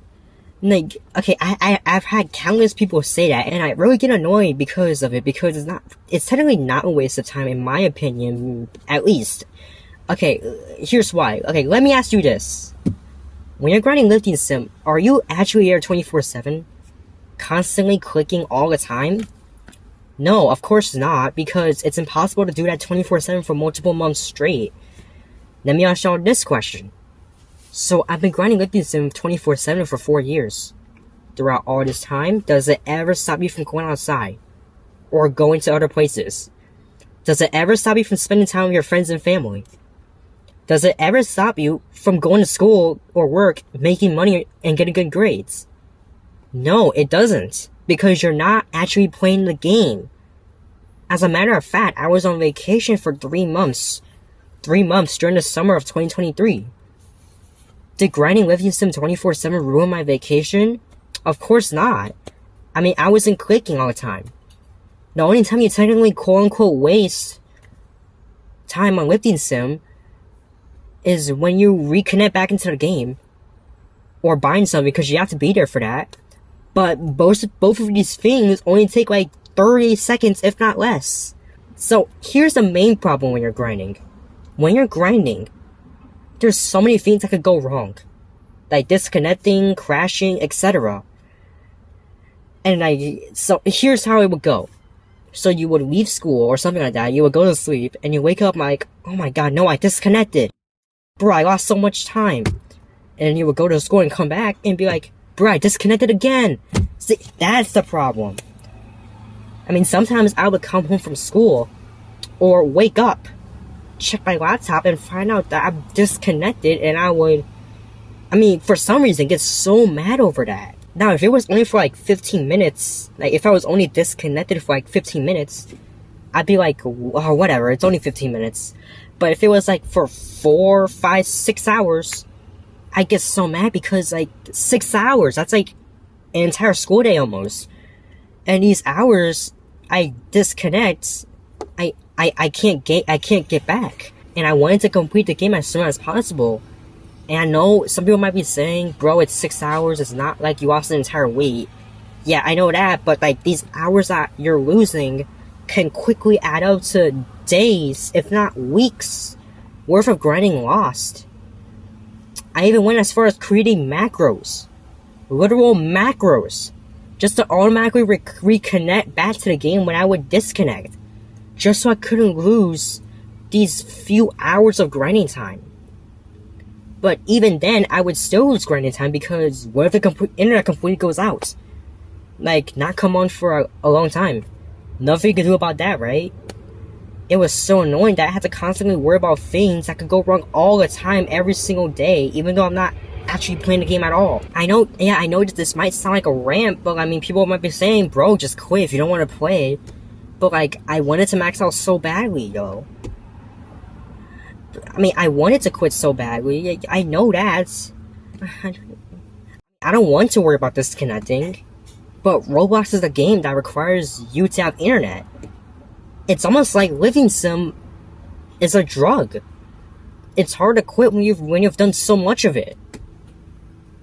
Like, okay, I've had countless people say that, and I really get annoyed because of it, because it's technically not a waste of time, in my opinion, at least. Okay, here's why. Okay, let me ask you this. When you're grinding lifting sim, are you actually there 24/7? Constantly clicking all the time? No, of course not, because it's impossible to do that 24/7 for multiple months straight. Let me ask y'all this question. So I've been grinding lifting sim 24/7 for 4 years. Throughout all this time, does it ever stop you from going outside? Or going to other places? Does it ever stop you from spending time with your friends and family? Does it ever stop you from going to school or work, making money, and getting good grades? No, it doesn't. Because you're not actually playing the game. As a matter of fact, I was on vacation for 3 months. 3 months during the summer of 2023. Did grinding lifting sim 24/7 ruin my vacation? Of course not. I mean, I wasn't clicking all the time. The only time you technically quote-unquote waste time on lifting sim is when you reconnect back into the game or bind something, because you have to be there for that. But both of these things only take like 30 seconds, if not less. So here's the main problem when you're grinding. When you're grinding, there's so many things that could go wrong. Like disconnecting, crashing, etc. And so here's how it would go. So you would leave school or something like that, you would go to sleep, and you wake up like, oh my god, no, I disconnected. Bro, I lost so much time. And you would go to school and come back and be like, bro, I disconnected again. See, that's the problem. I mean, sometimes I would come home from school or wake up, check my laptop, and find out that I'm disconnected, and for some reason, get so mad over that. Now, if it was only for like 15 minutes, like if I was only disconnected for like 15 minutes, I'd be like, oh, whatever, it's only 15 minutes. But if it was like for 4, 5, 6 hours, I get so mad because like 6 hours, that's like an entire school day almost. And these hours I disconnect, I can't get back. And I wanted to complete the game as soon as possible. And I know some people might be saying, bro, it's 6 hours, it's not like you lost an entire week. Yeah, I know that, but like these hours that you're losing can quickly add up to days, if not weeks, worth of grinding lost. I even went as far as creating macros. Literal macros. Just to automatically reconnect back to the game when I would disconnect. Just so I couldn't lose these few hours of grinding time. But even then, I would still lose grinding time because what if the internet completely goes out? Like, not come on for a long time. Nothing you can do about that, right? It was so annoying that I had to constantly worry about things that could go wrong all the time, every single day, even though I'm not actually playing the game at all. I know that this might sound like a rant, but I mean, people might be saying, bro, just quit if you don't want to play. But like, I wanted to max out so badly, yo. I mean, I wanted to quit so badly. I know that. I don't want to worry about disconnecting. But Roblox is a game that requires you to have internet. It's almost like living sim is a drug. It's hard to quit when you've done so much of it.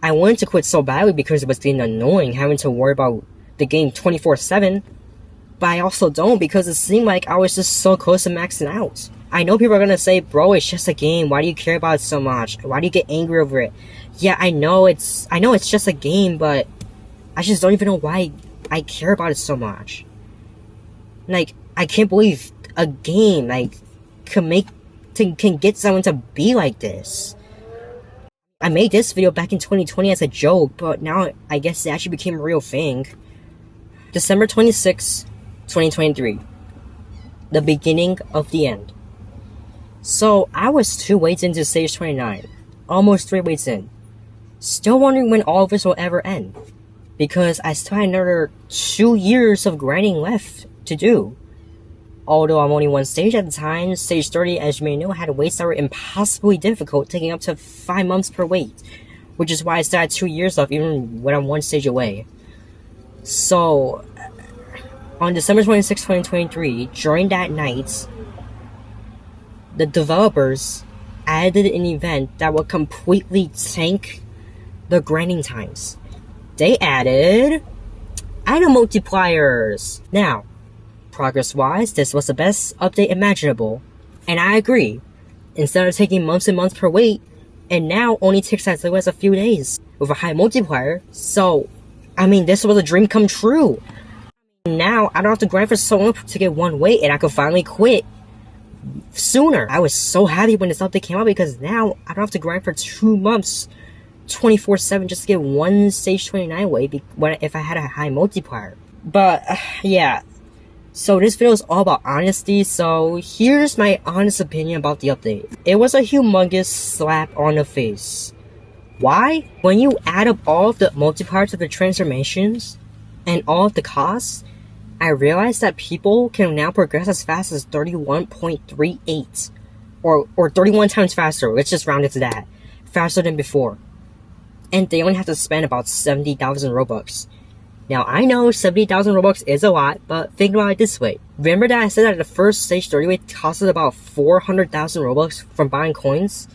I wanted to quit so badly because it was getting annoying having to worry about the game 24/7. But I also don't because it seemed like I was just so close to maxing out. I know people are gonna say, bro, it's just a game. Why do you care about it so much? Why do you get angry over it? Yeah, I know it's just a game, but I just don't even know why I care about it so much. Like, I can't believe a game like can get someone to be like this. I made this video back in 2020 as a joke, but now I guess it actually became a real thing. December 26, 2023. The beginning of the end. So, I was 2 weights into stage 29. Almost 3 weights in. Still wondering when all of this will ever end. Because I still had another 2 years of grinding left to do. Although I'm only 1 stage at the time, stage 30, as you may know, had weights that were impossibly difficult, taking up to 5 months per weight. Which is why I still had 2 years left, even when I'm 1 stage away. So, on December 26, 2023, during that night, the developers added an event that would completely tank the grinding times. They added item multipliers. Now, progress-wise, this was the best update imaginable, and I agree. Instead of taking months and months per wait, it now only takes as little as a few days with a high multiplier. So, I mean, this was a dream come true. Now, I don't have to grind for so long to get 1 weight, and I could finally quit sooner. I was so happy when this update came out because now I don't have to grind for 2 months 24/7 just to get 1 stage 29 weight if I had a high multiplier. But yeah, so this video is all about honesty, so here's my honest opinion about the update. It was a humongous slap on the face. Why? When you add up all of the multipliers of the transformations and all of the costs, I realized that people can now progress as fast as 31.38 or 31 times faster. Let's just round it to that. Faster than before. And they only have to spend about 70,000 Robux. Now, I know 70,000 Robux is a lot, but think about it this way. Remember that I said that the first stage 30 weight costed about 400,000 Robux from buying coins?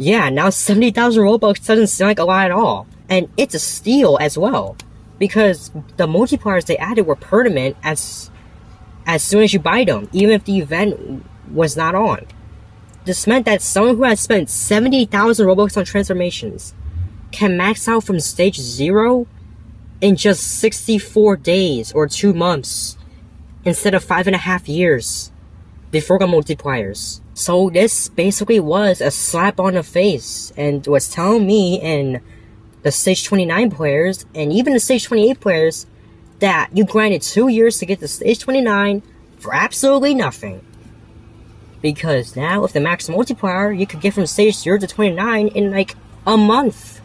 Yeah, now 70,000 Robux doesn't seem like a lot at all. And it's a steal as well. Because the multipliers they added were permanent as soon as you buy them, even if the event was not on. This meant that someone who has spent 70,000 Robux on transformations can max out from stage 0 in just 64 days or 2 months instead of 5.5 years before the multipliers. So this basically was a slap on the face and was telling me and the stage 29 players and even the stage 28 players that you grinded 2 years to get to stage 29 for absolutely nothing. Because now with the max multiplier, you could get from stage 0 to 29 in like a month.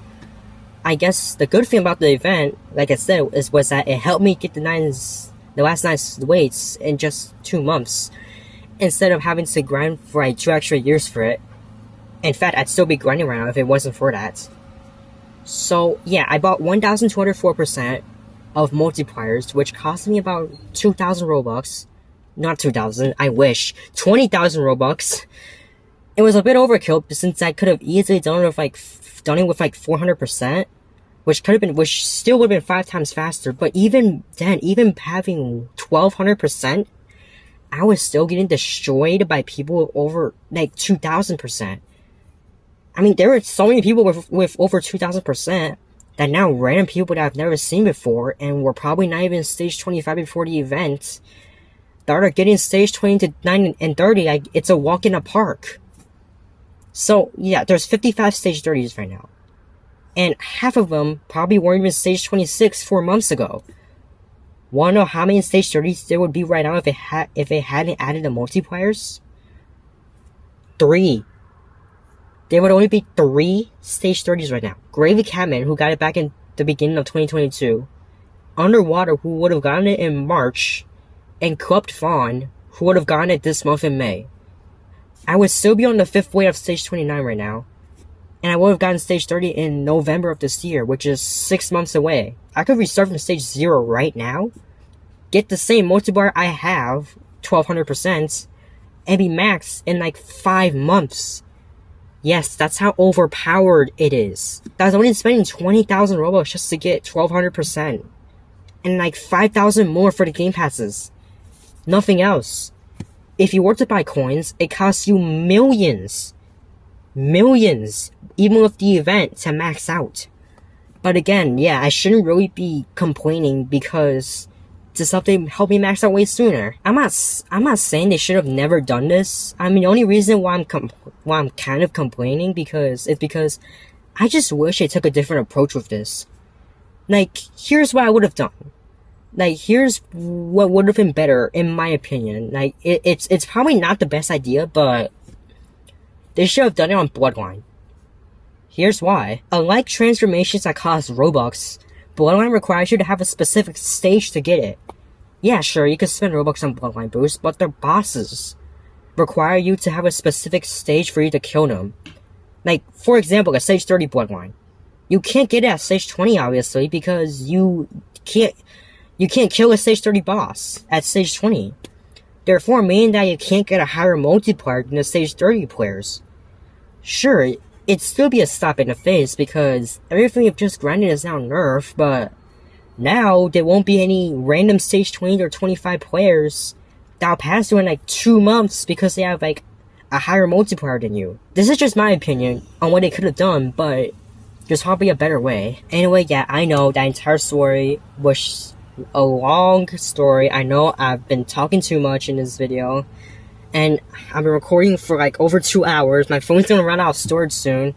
I guess the good thing about the event, like I said, was that it helped me get the last 9 weights in just 2 months. Instead of having to grind for like 2 extra years for it. In fact, I'd still be grinding right now if it wasn't for that. So yeah, I bought 1,204% of multipliers, which cost me about 2,000 Robux. Not 2,000, I wish. 20,000 Robux. It was a bit overkill since I could have easily done it with like 400%, which still would have been 5 times faster. But even then, even having 1,200%, I was still getting destroyed by people over like 2,000%. I mean, there were so many people with over 2,000% that now random people that I've never seen before and were probably not even stage 25 before the event that are getting stage 29 and 30. It's a walk in a park. So yeah, there's 55 stage 30s right now. And half of them probably weren't even stage 26 4 months ago. Wanna know how many stage 30s there would be right now if it hadn't added the multipliers? 3. There would only be 3 stage 30s right now. Gravy Catman, who got it back in the beginning of 2022. Underwater, who would have gotten it in March. And Corrupt Fawn, who would have gotten it this month in May. I would still be on the 5th wave of stage 29 right now. And I would have gotten stage 30 in November of this year, which is 6 months away. I could restart from stage 0 right now, get the same multiplier I have, 1,200%, and be maxed in like 5 months. Yes, that's how overpowered it is. I was only spending 20,000 Robux just to get 1,200%. And like 5,000 more for the game passes. Nothing else. If you were to buy coins, it costs you millions. Millions. Even with the event to max out. But again, yeah, I shouldn't really be complaining because this update helped me max out way sooner. I'm not saying they should have never done this. I mean, the only reason why I'm kind of complaining because I just wish they took a different approach with this. Like, here's what I would have done. Like, here's what would have been better, in my opinion. Like, it's probably not the best idea, but they should have done it on Bloodline. Here's why. Unlike transformations that cost Robux, Bloodline requires you to have a specific stage to get it. Yeah, sure, you can spend Robux on Bloodline boosts, but their bosses require you to have a specific stage for you to kill them. Like, for example, a stage 30 Bloodline. You can't get it at stage 20, obviously, because you can't kill a stage 30 boss at stage 20. Therefore, meaning that you can't get a higher multiplier than the stage 30 players. Sure, it'd still be a slap in the face because everything you've just grinded is now nerfed, but now there won't be any random stage 20 or 25 players that'll pass you in like 2 months because they have like a higher multiplier than you. This is just my opinion on what they could have done, but there's probably a better way. Anyway, yeah, I know that entire story was a long story. I know I've been talking too much in this video. And I've been recording for like over 2 hours. My phone's gonna run out of storage soon.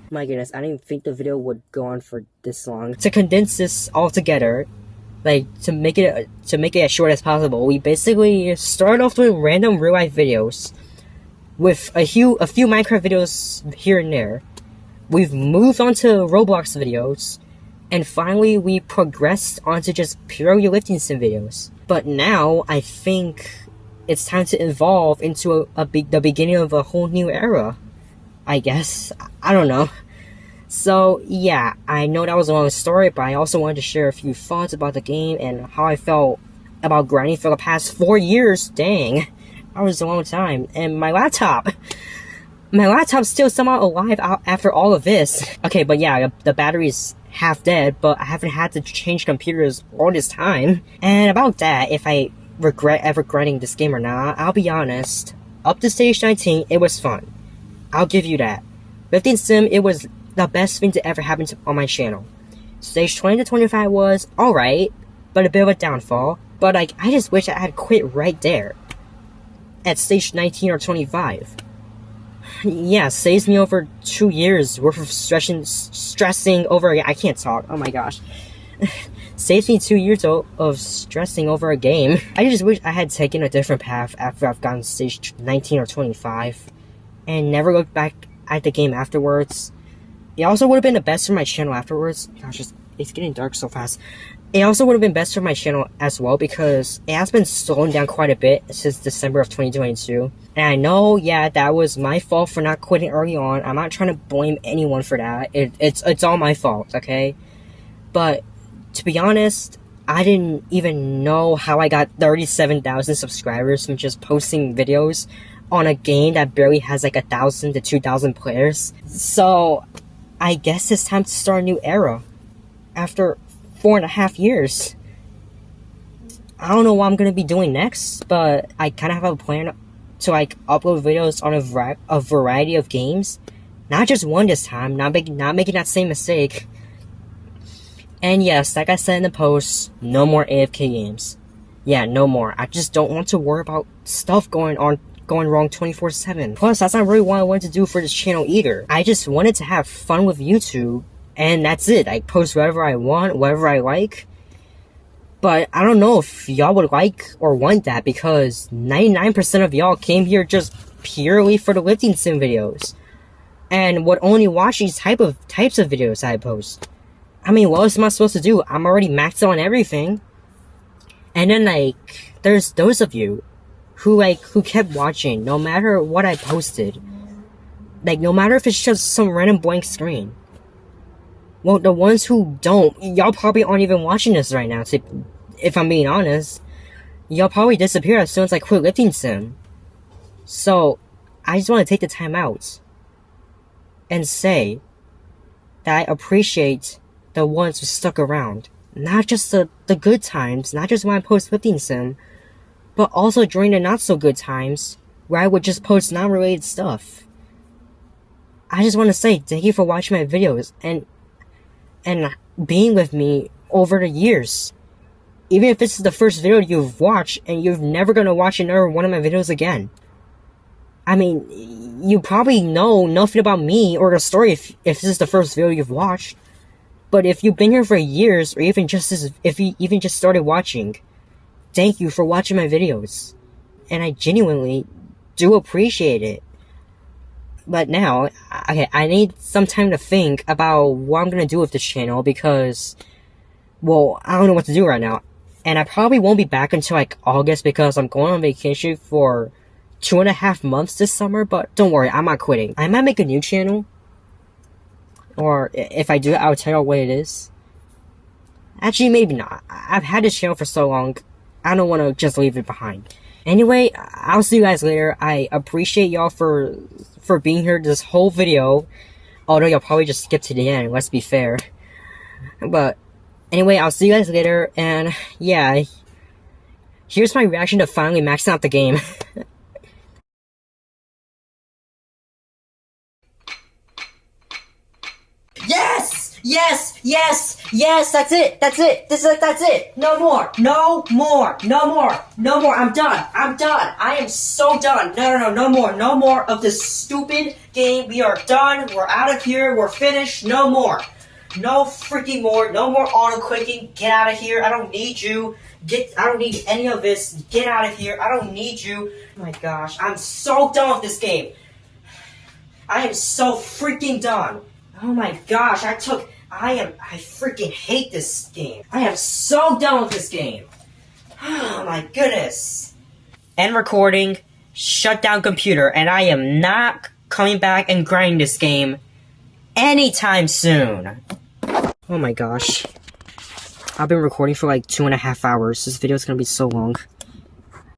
My goodness, I didn't think the video would go on for this long. To condense this all together, like to make it as short as possible, we basically started off doing random real life videos with a few Minecraft videos here and there. We've moved on to Roblox videos, and finally we progressed onto just purely lifting sim videos. But now I think it's time to evolve into the beginning of a whole new era, I guess. I don't know. So yeah, I know that was a long story, but I also wanted to share a few thoughts about the game and how I felt about grinding for the past 4 years. Dang, that was a long time. And my laptop. My laptop's still somehow alive after all of this. Okay, but yeah, the battery's half dead, but I haven't had to change computers all this time. And about that, if I regretting this game or not, I'll be honest. Up to stage 19, it was fun. I'll give you that. Lifting Sim, it was the best thing to ever happen on my channel. Stage 20 to 25 was alright, but a bit of a downfall. But like, I just wish I had quit right there. At stage 19 or 25. Yeah, saves me over 2 years worth of stressing over. I can't talk. Oh my gosh. Saves me 2 years of stressing over a game. I just wish I had taken a different path after I've gotten stage 19 or 25. And never looked back at the game afterwards. It also would have been the best for my channel afterwards. Gosh, it's getting dark so fast. It also would have been best for my channel as well because it has been slowing down quite a bit since December of 2022. And I know, yeah, that was my fault for not quitting early on. I'm not trying to blame anyone for that. It's all my fault, okay? But to be honest, I didn't even know how I got 37,000 subscribers from just posting videos on a game that barely has like 1,000 to 2,000 players. So I guess it's time to start a new era after 4.5 years. I don't know what I'm gonna be doing next, but I kind of have a plan to like upload videos on a variety of games, not just one this time. Not making that same mistake. And yes, like I said in the post, no more AFK games. Yeah, no more. I just don't want to worry about stuff going wrong 24/7. Plus, that's not really what I wanted to do for this channel either. I just wanted to have fun with YouTube, and that's it. I post whatever I want, whatever I like. But I don't know if y'all would like or want that because 99% of y'all came here just purely for the lifting sim videos. And would only watch these types of videos I post. I mean, what else am I supposed to do? I'm already maxed out on everything. And then like, there's those of you who kept watching no matter what I posted. Like, no matter if it's just some random blank screen. Well, the ones who don't, y'all probably aren't even watching this right now, if I'm being honest. Y'all probably disappear as soon as I quit lifting sim. So, I just want to take the time out and say that I appreciate the ones who stuck around. Not just the good times, not just when I post lifting sim, but also during the not so good times where I would just post non-related stuff. I just want to say thank you for watching my videos and being with me over the years. Even if this is the first video you've watched and you're never gonna watch another one of my videos again. I mean, you probably know nothing about me or the story if this is the first video you've watched. But if you've been here for years, or if you even just started watching, thank you for watching my videos. And I genuinely do appreciate it. But now, okay, I need some time to think about what I'm gonna do with this channel because, well, I don't know what to do right now. And I probably won't be back until like August because I'm going on vacation for 2.5 months this summer, but don't worry, I'm not quitting. I might make a new channel. Or if I do, I'll tell you what it is. Actually, maybe not. I've had this channel for so long, I don't want to just leave it behind. Anyway, I'll see you guys later. I appreciate y'all for being here this whole video. Although y'all probably just skipped to the end, let's be fair. But anyway, I'll see you guys later. And yeah, here's my reaction to finally maxing out the game. Yes! Yes! Yes! Yes! That's it! That's it! That's it! No more! No more! No more! No more! I'm done! I'm done! I am so done! No more! No more of this stupid game. We are done. We're out of here. We're finished. No more. No freaking more. No more auto-clicking. Get out of here. I don't need you. I don't need any of this. Get out of here. I don't need you. Oh my gosh. I'm so done with this game. I am so freaking done. Oh my gosh, I freaking hate this game. I am so done with this game. Oh my goodness. End recording, shut down computer, and I am not coming back and grinding this game anytime soon. Oh my gosh. I've been recording for like 2.5 hours. This video is gonna be so long.